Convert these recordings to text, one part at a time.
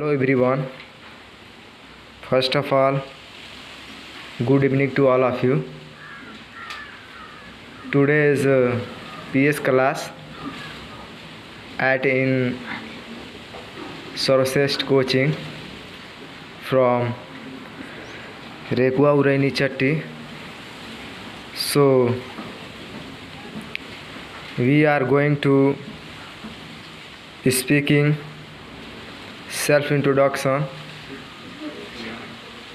Hello everyone. First of all, good evening to all of you. Today is PS class at in Sarvashrestha coaching from Rekua Uraini Chatti. So we are going to speaking self introduction.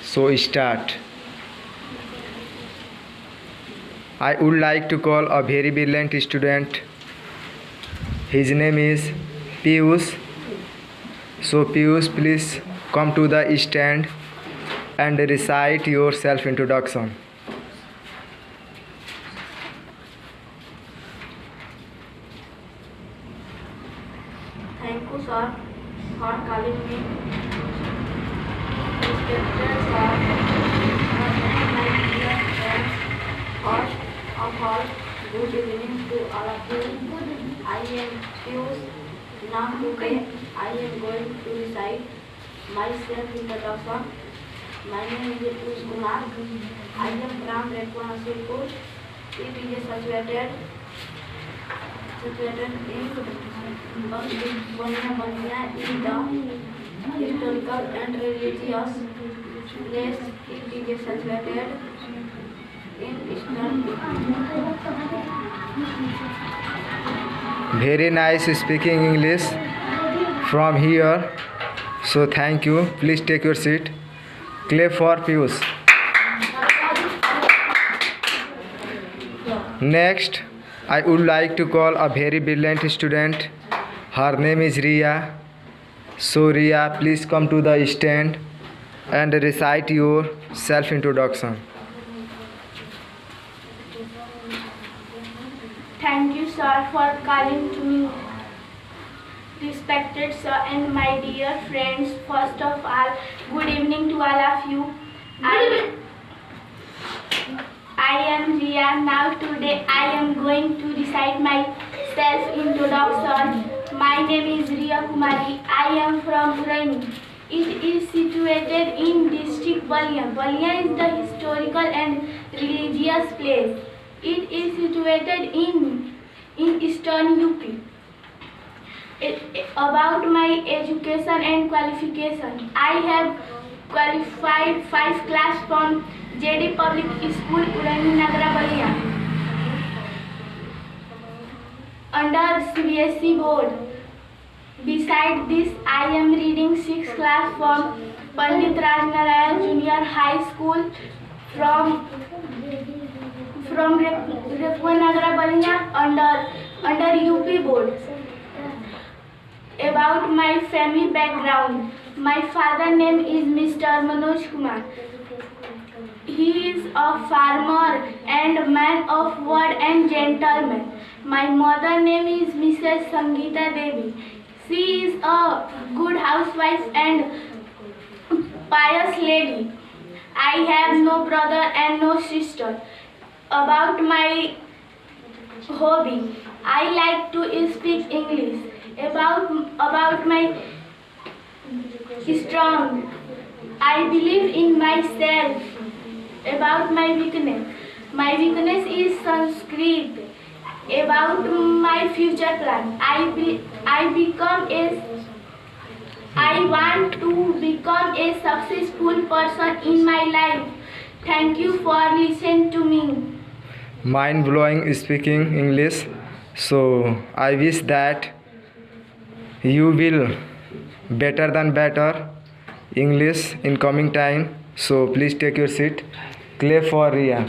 So start. I would like to call a very brilliant student. His name is Piyush. So Piyush, please come to the stand and recite your self introduction. Thank you, sir, for calling me. Respected sir, my dear friends, first of all, good evening to all of you. I am Piyush. Now today I am going to recite my self-introduction. My name is Piyush Kumar. I am from Rekua Nasilpur. It is situated in Banya in the historical and religious place. It is situated in Eastern. Very nice speaking English from here. So thank you. Please take your seat. Clap for Piyush. Next, I would like to call a very brilliant student. Her name is Riya. So Riya, please come to the stand and recite your self introduction. Thank you, sir, for calling to me. Respected sir and my dear friends, first of all, good evening to all of you. I am Riya. Now today I am going to recite my self-introduction. My name is Riya Kumari. I am from Uraini. It is situated in district Balia. Balia is the historical and religious place. It is situated in Eastern UP. About my education and qualification, I have qualified 5 class from JD Public School, Uraini Nagara, Balia. Under CBSE board. Beside this, I am reading 6 class from Pandit Rajnaraya Junior High School from Rekua Nagara, Balia under UP board. About my family background, my father name is Mr. Manoj Kumar. He is a farmer and man of word and gentleman. My mother name is Mrs. Sangeeta Devi. She is a good housewife and pious lady. I have no brother and no sister. About my hobby, I like to speak English. About my strong, I believe in myself. About my weakness is Sanskrit. About my future plan, I want to become a successful person in my life. Thank you for listening to me. Mind blowing speaking English. So I wish that you will better than better English in coming time. So please take your seat. Clap for Riya.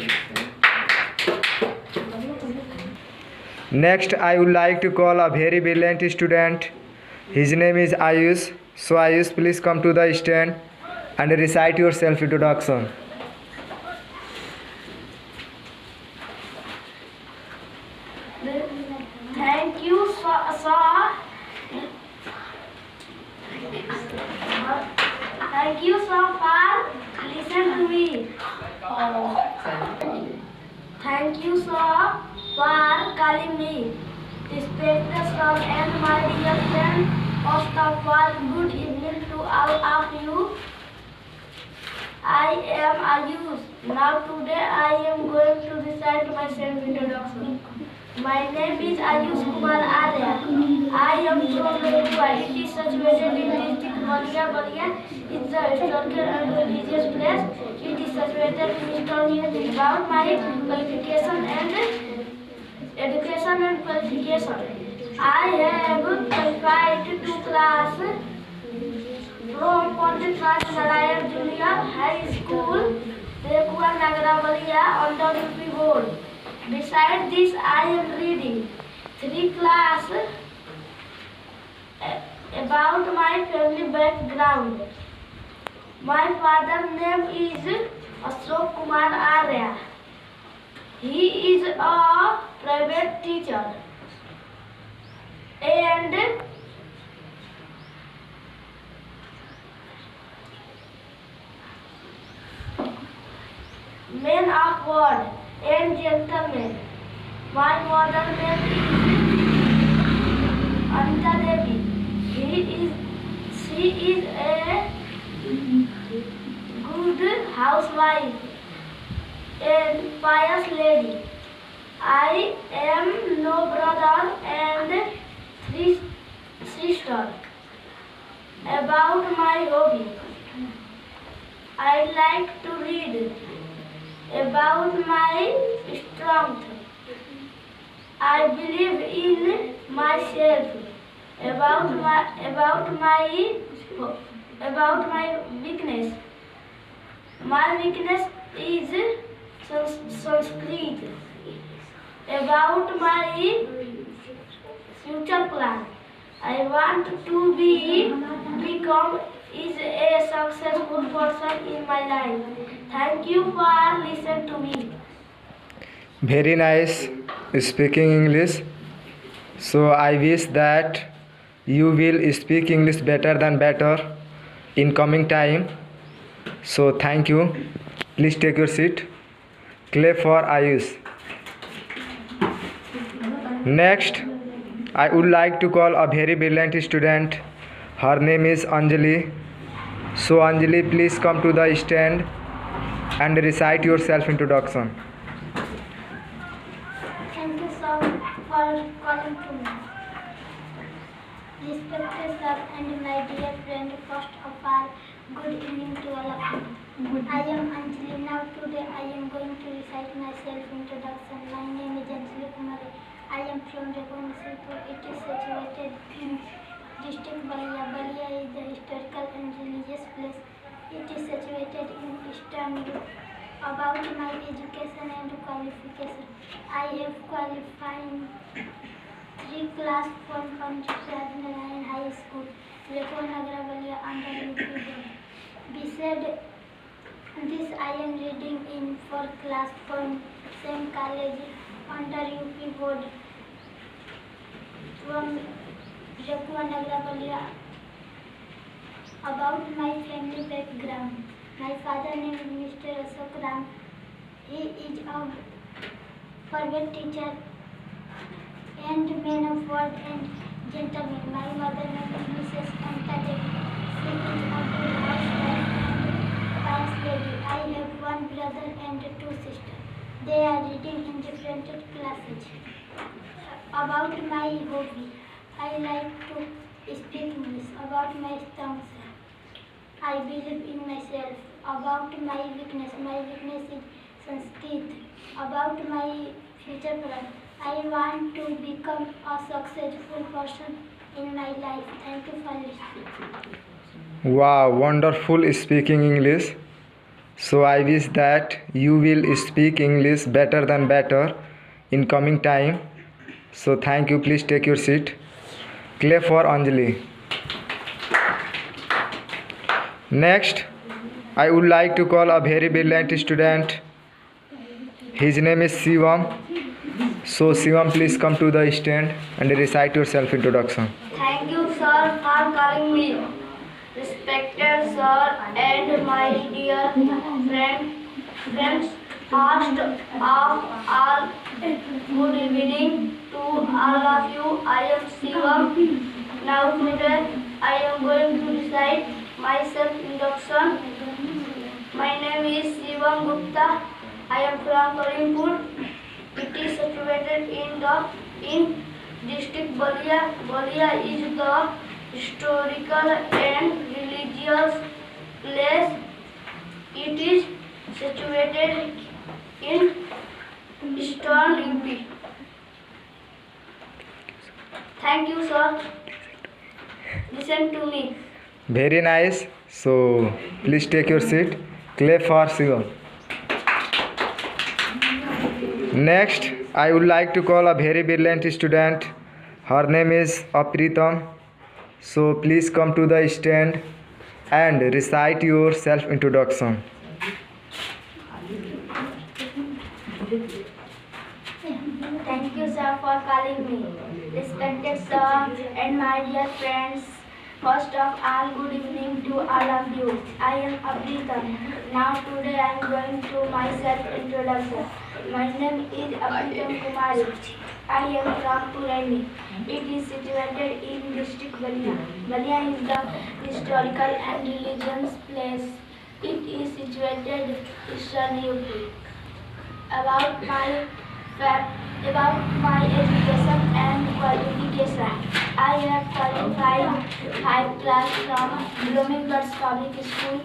Next, I would like to call a very brilliant student. His name is Ayush. So Ayush, please come to the stand and recite your self introduction. Thank you, sir. Thank you, sir, for listening to me. Thank you, sir, for calling me. Respected sir and my dear friend, first of all, good evening to all am Ayush. Now today I am going to recite my self-introduction. My name is Ayush Kumar Arya. I am from Lepua. It is situated in district Balia. It's a historical and religious place. It is situated in historian about my qualification and education and qualification. I have qualified to class from Pandit Raj Narayan Junior High School, Lepua Nagaravalia under UP board. Besides this, I am reading 3 class about my family background. My father's name is Ashok Kumar Arya. He is a private teacher and man of word and gentleman. My mother's name is Anita Devi. She is a good housewife and pious lady. I am no brother and 3 sisters. About my hobby, I like to read. About my strength, I believe in myself. About my weakness, my weakness is Sanskrit. About my future plan, I want to become is a successful person in my life. Thank you for listening to me. Very nice speaking English. So I wish that you will speak English better than better in coming time. So thank you. Please take your seat. Clap for Ayush. Next, I would like to call a very brilliant student. Her name is Anjali. So Anjali, please come to the stand and recite your self-introduction. Thank you so much for calling to me. Respected sir and my dear friend, first of all, good evening to all of you. I am Anjali. Now today I am going to recite my self-introduction. My name is Anjali Kumari. I am from Reponasipur. It is situated in district Balia. Balia is a historical and religious place. It is situated in Eastern Europe. About my education and qualification, I have qualified 3 class from Pandit Raj Narayan High School, Lepua Nagaravalia under UP board. Besides this, I am reading in 4 class from same college under UP board from Lepua Nagaravalia. About my family background, my father name is Mr. Ashok Ram. He is a private teacher and man of word and gentleman. My mother name is Mrs. Anita Devi. She is a good housewife and pious lady. I have 1 brother and 2 sisters. They are reading in different classes. About my hobby, I like to speak English. About my strengths, I believe in myself. About my weakness is Sanskrit. About my future plan, I want to become a successful person in my life. Thank you for listening. Wow, wonderful speaking English. So I wish that you will speak English better than better in coming time. So thank you. Please take your seat. Clap for Anjali. Next, I would like to call a very brilliant student. His name is Shivam. So Shivam, please come to the stand and recite your self-introduction. Thank you, sir, for calling me. Respected sir and my dear friends, first of all, good evening to all of you. I am Shivam. Now today I am going to recite my self-introduction. My name is Shivam Gupta. I am from Karimpur. It is situated in district Balia. Balia is the historical and religious place. It is situated in Eastern UP. Thank you, sir. Listen to me. Very nice. So please take your seat. Clap for Shivam. Next, I would like to call a very brilliant student. Her name is Apritam. So please come to the stand and recite your self introduction. Thank you, sir, for calling me. Respected sir and my dear friends, first of all, good evening to all of you. I am Apritam. Now today I am going to my self-introduction. My name is Apritam Kumari. I am from Purani. It is situated in district Balia. Balia is the historical and religious place. It is situated Eastern UP. About my education and qualification. I have qualified 5 class from Bloomingdale's Public School,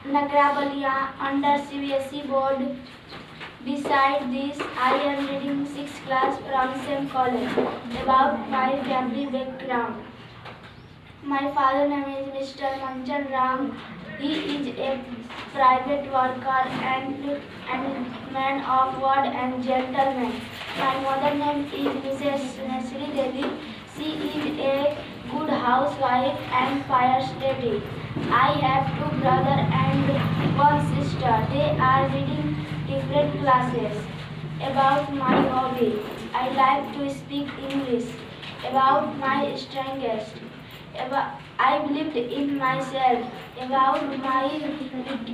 Nagrabalia under CBSE board. Beside this, I am reading 6th class from same college. About my family background. My father name is Mr. Manchan Ram. He is a private worker and man of word and gentleman. My mother name is Mrs. Nasri Devi. She is a good housewife and pious lady. I have 2 brothers and 1 sister. They are reading different classes. About my hobby, I like to speak English. About my strengths, I believed in myself. About my weakness,